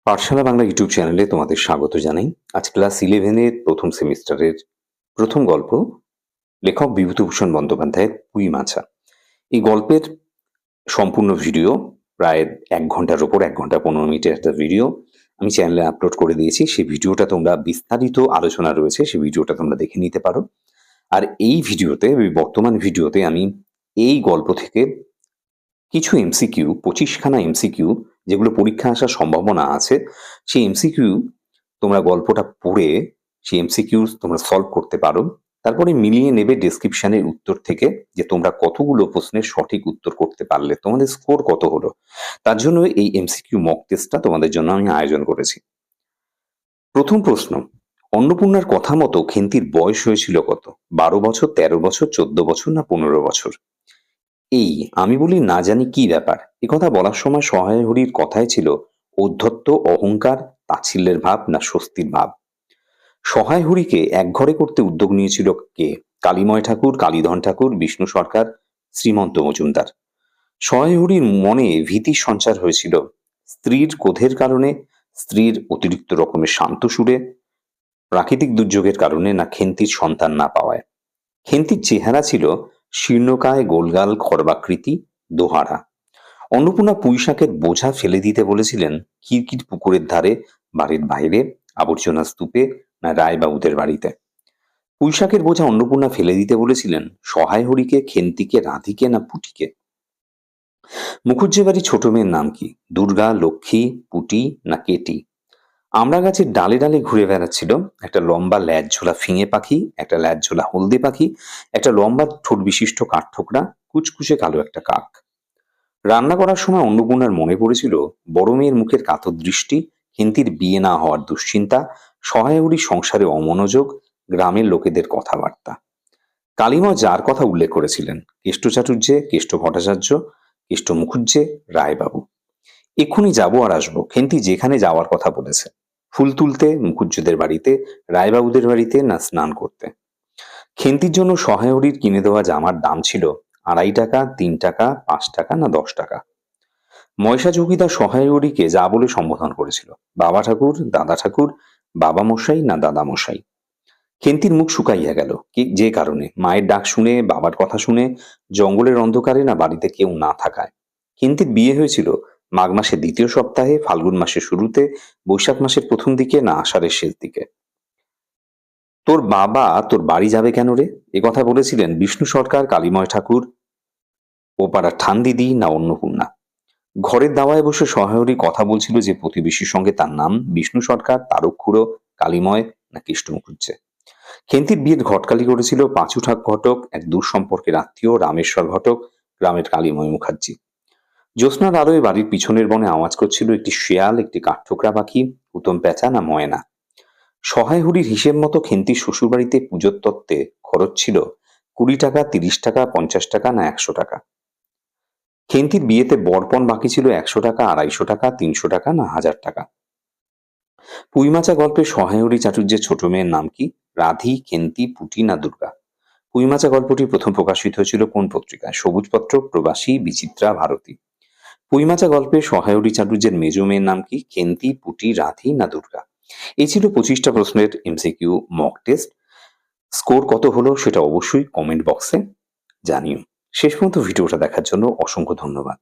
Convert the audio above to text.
পাঠশালা Bangla YouTube চ্যানেলে তোমাদের স্বাগত জানাই। আজ ক্লাস 11-এর প্রথম সেমিস্টারের প্রথম গল্প, লেখক বিভূতিভূষণ বন্দ্যোপাধ্যায়ের পুঁই মাছা। এই গল্পের সম্পূর্ণ ভিডিও প্রায় 1 ঘন্টার ওপর, 1 ঘন্টা 15 মিনিটের একটা ভিডিও আমি চ্যানেলে আপলোড করে দিয়েছি। সেই ভিডিওটা তোমরা বিস্তারিত আলোচনা রয়েছে, সেই ভিডিওটা তোমরা দেখে নিতে পারো। আর এই ভিডিওতে, বর্তমান ভিডিওতে আমি এই গল্প থেকে কিছু এমসিকিউ, 25 খানা এমসিকিউ যেগুলো পরীক্ষায় আসার সম্ভাবনা আছে, সেই এমসিকিউ তোমরা গল্পটা পড়ে সেই এমসিকিউ তোমরা সলভ করতে পারো। তারপরে মিলিয়ে নেবে ডেসক্রিপশনের উত্তর থেকে যে তোমরা কতগুলো প্রশ্নের সঠিক উত্তর করতে পারলে, তোমাদের স্কোর কত হলো। তার জন্য এই এমসিকিউ মক টেস্টটা তোমাদের জন্য আমি আয়োজন করেছি। প্রথম প্রশ্ন, অন্নপূর্ণার কথা মতো খেন্তির বয়স হয়েছিল কত? 12 বছর, 13 বছর, 14 বছর না 15 বছর? এই আমি বলি না জানি কি ব্যাপার, একথা বলার সময় সহায় হরির কথায় ছিল ঔদ্ধত্য, অহংকার, তাচ্ছিল্যের ভাব না স্বস্তির ভাব? সহায় হরিকে একঘরে করতে উদ্যোগ নিয়েছিল কে? কালীময় ঠাকুর, কালীধন ঠাকুর, বিষ্ণু সরকার, শ্রীমন্ত মজুমদার? সহায় হরির মনে ভীতির সঞ্চার হয়েছিল স্ত্রীর ক্রোধের কারণে, স্ত্রীর অতিরিক্ত রকমের শান্ত সুরে, প্রাকৃতিক দুর্যোগের কারণে না খেন্তির সন্তান না পাওয়ায়? খেন্তির চেহারা ছিল শীর্ণকায়, গোলগাল, খর্বাকৃতি, দোহারা। অন্নপূর্ণা পুঁইশাকের বোঝা ফেলে দিতে বলেছিলেন কিরকির পুকুরের ধারে, বাড়ির বাইরে, আবর্জনা স্তূপে না রায়বাবুদের বাড়িতে? পুঁইশাকের বোঝা অন্নপূর্ণা ফেলে দিতে বলেছিলেন সহায় হরিকে, খেন্তিকে, রাধিকে না পুটিকে? মুখুজ্জে বাড়ির ছোট মেয়ের নাম কি? দুর্গা, লক্ষ্মী, পুটি না কেটি? আমড়া গাছের ডালে ডালে ঘুরে বেড়াচ্ছিল একটা লম্বা ল্যাজ ঝোলা ফিঙে পাখি, একটা ল্যাজ ঝোলা হলদে পাখি, একটা লম্বা ঠোঁট বিশিষ্ট কাঠঠোকরা, কুচকুচে কালো একটা কাক। রান্না করার সময় অন্নপূর্ণার মনে পড়েছিল বড় মেয়ের মুখের কাতর দৃষ্টি, খেন্তির বিয়ে না হওয়ার দুশ্চিন্তা, সহায় হরির সংসারে অমনোযোগ, গ্রামের লোকেদের কথাবার্তা। কালীমা যার কথা উল্লেখ করেছিলেন, কেষ্ট চাটুর্যে, কেষ্ট ভট্টাচার্য, কেষ্ট মুখুজ্জে, রায়বাবু। এক্ষুনি যাবো আর আসবো, খেন্তি যেখানে যাওয়ার কথা বলেছে। ফুল তুলতে মুখুজ্জেদের বাড়িতে, রায়বাবুদের বাড়িতে না স্নান করতে? খেন্তির জন্য সহায় হরির কিনে দেওয়া জামার দাম ছিল 2.5 টাকা, 3 টাকা, 5 টাকা না 10 টাকা? ময়সা চৌকিদার সহায় হরিকে যা বলে সম্বোধন করেছিল, বাবা ঠাকুর, দাদা ঠাকুর, বাবা মশাই না দাদা মশাই? খেন্তির মুখ শুকাইয়া গেল। যে কারণে? মায়ের ডাক শুনে, বাবার কথা শুনে, জঙ্গলের অন্ধকারে না বাড়িতে কেউ না থাকায়? খেন্তির বিয়ে হয়েছিল মাঘ মাসের 2য় সপ্তাহে, ফাল্গুন মাসের শুরুতে, বৈশাখ মাসের প্রথম দিকে না আষাঢ়ের শেষ দিকে? তোর বাবা তোর বাড়ি যাবে কেন রে, কথা বলেছিলেন বিষ্ণু সরকার, কালীময় ঠাকুর, ও পাড়ার ঠান্দিদি না অন্নপূর্ণা? ঘরের দাওয়ায় বসে সহায় হরি কথা বলছিল যে প্রতিবেশীর সঙ্গে, তার নাম বিষ্ণু সরকার, তারক খুড়ো, কালীময় না কেষ্ট মুখুজ্জে? খেন্তির বিয়ের ঘটকালি করেছিল পাঁচু ঠাক ঘটক, এক দূর সম্পর্কের আত্মীয়, রামেশ্বর ঘটক, গ্রামের কালীময় মুখার্জি। জ্যোৎস্নার আলোয় বাড়ির পিছনের বনে আওয়াজ করছিল একটি শেয়াল, একটি কাঠঠোকরা পাখি, হুতম পেঁচা না ময়না? সহায় হরির হিসেব মতো খেন্তির শ্বশুরবাড়িতে পুজোর তত্ত্বে খরচ ছিল 20 টাকা, 30 টাকা, 50 টাকা না 100 টাকা? খেন্তির বিয়েতে বরপণ বাকি ছিল 100 টাকা, 250 টাকা, 300 টাকা না 1000 টাকা? পুঁইমাচা গল্পে সহায় হরি চাটুর্যের ছোট মেয়ের নাম কি? রাধি, খেন্তি, পুটি না দুর্গা? পুঁইমাচা গল্পটি প্রথম প্রকাশিত হয়েছিল কোন পত্রিকায়? সবুজপত্র, প্রবাসী, বিচিত্রা, ভারতী? পুঁইমাচা গল্পে সহায় হরি চাটুর্যের মেজ মেয়ের নাম কি? খেন্তি, পুটি, রাধি না দুর্গা? এই ছিল 25টা প্রশ্নের এমসিকিউ মক টেস্ট। স্কোর কত হলো সেটা অবশ্যই কমেন্ট বক্সে জানিও। শেষ পর্যন্ত ভিডিওটা দেখার জন্য অসংখ্য ধন্যবাদ।